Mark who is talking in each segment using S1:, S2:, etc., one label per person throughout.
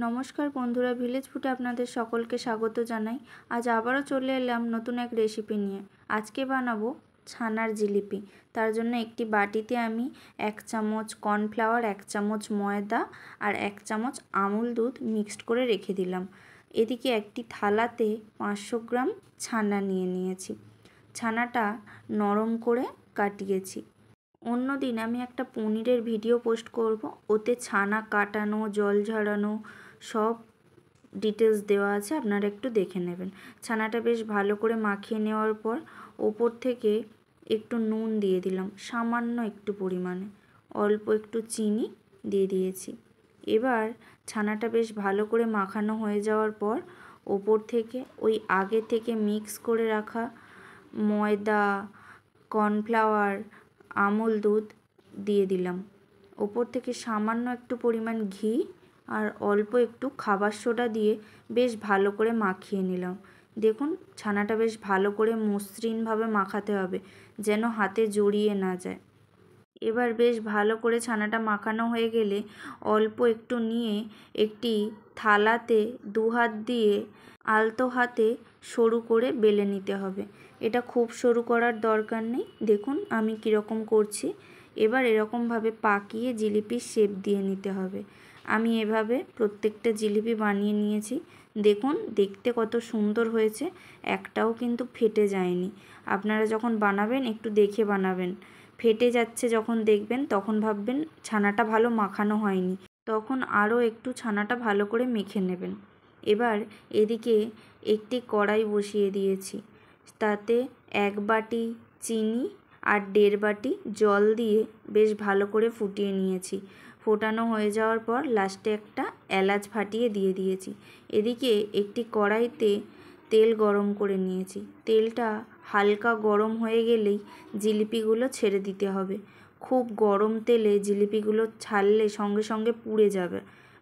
S1: নমস্কার বন্ধুরা, ভিলেজ ফুডে আপনাদের সকলকে স্বাগত জানাই। আজ আবারও চলে এলাম নতুন এক রেসিপি নিয়ে। আজকে বানাবো ছানার জিলিপি। তার জন্য একটি বাটিতে আমি 1 চামচ কর্নফ্লাওয়ার, 1 চামচ ময়দা আর 1 চামচ আমুল দুধ মিক্সড করে রেখে দিলাম। এদিকে একটি থালাতে 500 গ্রাম ছানা নিয়েছি। ছানাটা নরম করে কাটিয়েছি। অন্যদিন আমি একটা পনিরের ভিডিও পোস্ট করব, ওতে ছানা কাটানো, জল ঝরানো সব ডিটেলস দেওয়া আছে, আপনারা একটু দেখে নেবেন। ছানাটা বেশ ভালো করে মাখিয়ে নেওয়ার পর ওপর থেকে একটু নুন দিয়ে দিলাম, সামান্য একটু পরিমাণে, অল্প একটু চিনি দিয়ে দিয়েছি। এবার ছানাটা বেশ ভালো করে মাখানো হয়ে যাওয়ার পর ওপর থেকে ওই আগে থেকে মিক্স করে রাখা ময়দা, কর্নফ্লাওয়ার, আমুল দুধ দিয়ে দিলাম। ওপর থেকে সামান্য একটু পরিমাণ ঘি আর অল্প একটু খাবার সোডা দিয়ে বেশ ভালো করে মাখিয়ে নিলাম। দেখুন, ছানাটা বেশ ভালো করে মসৃণভাবে মাখাতে হবে, যেন হাতে জড়িয়ে না যায়। এবার বেশ ভালো করে ছানাটা মাখানো হয়ে গেলে অল্প একটু নিয়ে একটি থালাতে 2 হাত দিয়ে আলতো হাতে সরু করে বেলে নিতে হবে। এটা খুব সরু করার দরকার নেই। দেখুন আমি কীরকম করছি। এবার এরকমভাবে পাকিয়ে জিলিপির শেপ দিয়ে নিতে হবে। আমি এভাবে প্রত্যেকটা জিলিপি বানিয়ে নিয়েছি। দেখুন দেখতে কত সুন্দর হয়েছে, একটাও কিন্তু ফেটে যায়নি। আপনারা যখন বানাবেন একটু দেখে বানাবেন। ফেটে যাচ্ছে যখন দেখবেন তখন ভাববেন ছানাটা ভালো মাখানো হয়নি, তখন আরও একটু ছানাটা ভালো করে মেখে নেবেন। এবার এদিকে একটি কড়াই বসিয়ে দিয়েছি, তাতে 1 বাটি চিনি আর 1.5 বাটি জল দিয়ে বেশ ভালো করে ফুটিয়ে নিয়েছি। ফোটানো হয়ে যাওয়ার পর লাস্টে একটা এলাচ ফাটিয়ে দিয়ে দিয়েছি। এদিকে একটি কড়াইতে তেল গরম করে নিয়েছি। তেলটা হালকা গরম হয়ে গেলেই জিলিপিগুলো ছেড়ে দিতে হবে। খুব গরম তেলে জিলিপিগুলো ছাড়লে সঙ্গে সঙ্গে পুড়ে যাবে,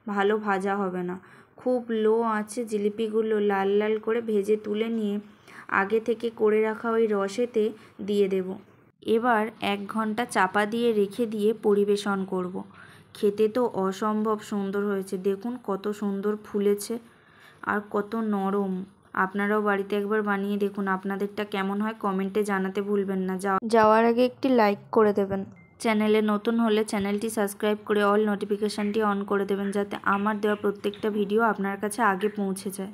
S1: ভালো ভাজা হবে না। খুব লো আঁচে জিলিপিগুলো লাল লাল করে ভেজে তুলে নিয়ে আগে থেকে করে রাখা ওই রসেতে দিয়ে দেব। এবার 1 ঘন্টা চাপা দিয়ে রেখে দিয়ে পরিবেশন করব। খেতে তো অসম্ভব সুন্দর হয়েছে। দেখুন কত সুন্দর ফুলেছে আর কত নরম। আপনারাও বাড়িতে একবার বানিয়ে দেখুন। আপনাদেরটা কেমন হয় কমেন্টে জানাতে ভুলবেন না। যাওয়ার আগে একটি লাইক করে দেবেন। চ্যানেলে নতুন হলে চ্যানেলটি সাবস্ক্রাইব করে অল নোটিফিকেশানটি অন করে দেবেন, যাতে আমার দেওয়া প্রত্যেকটা ভিডিও আপনার কাছে আগে পৌঁছে যায়।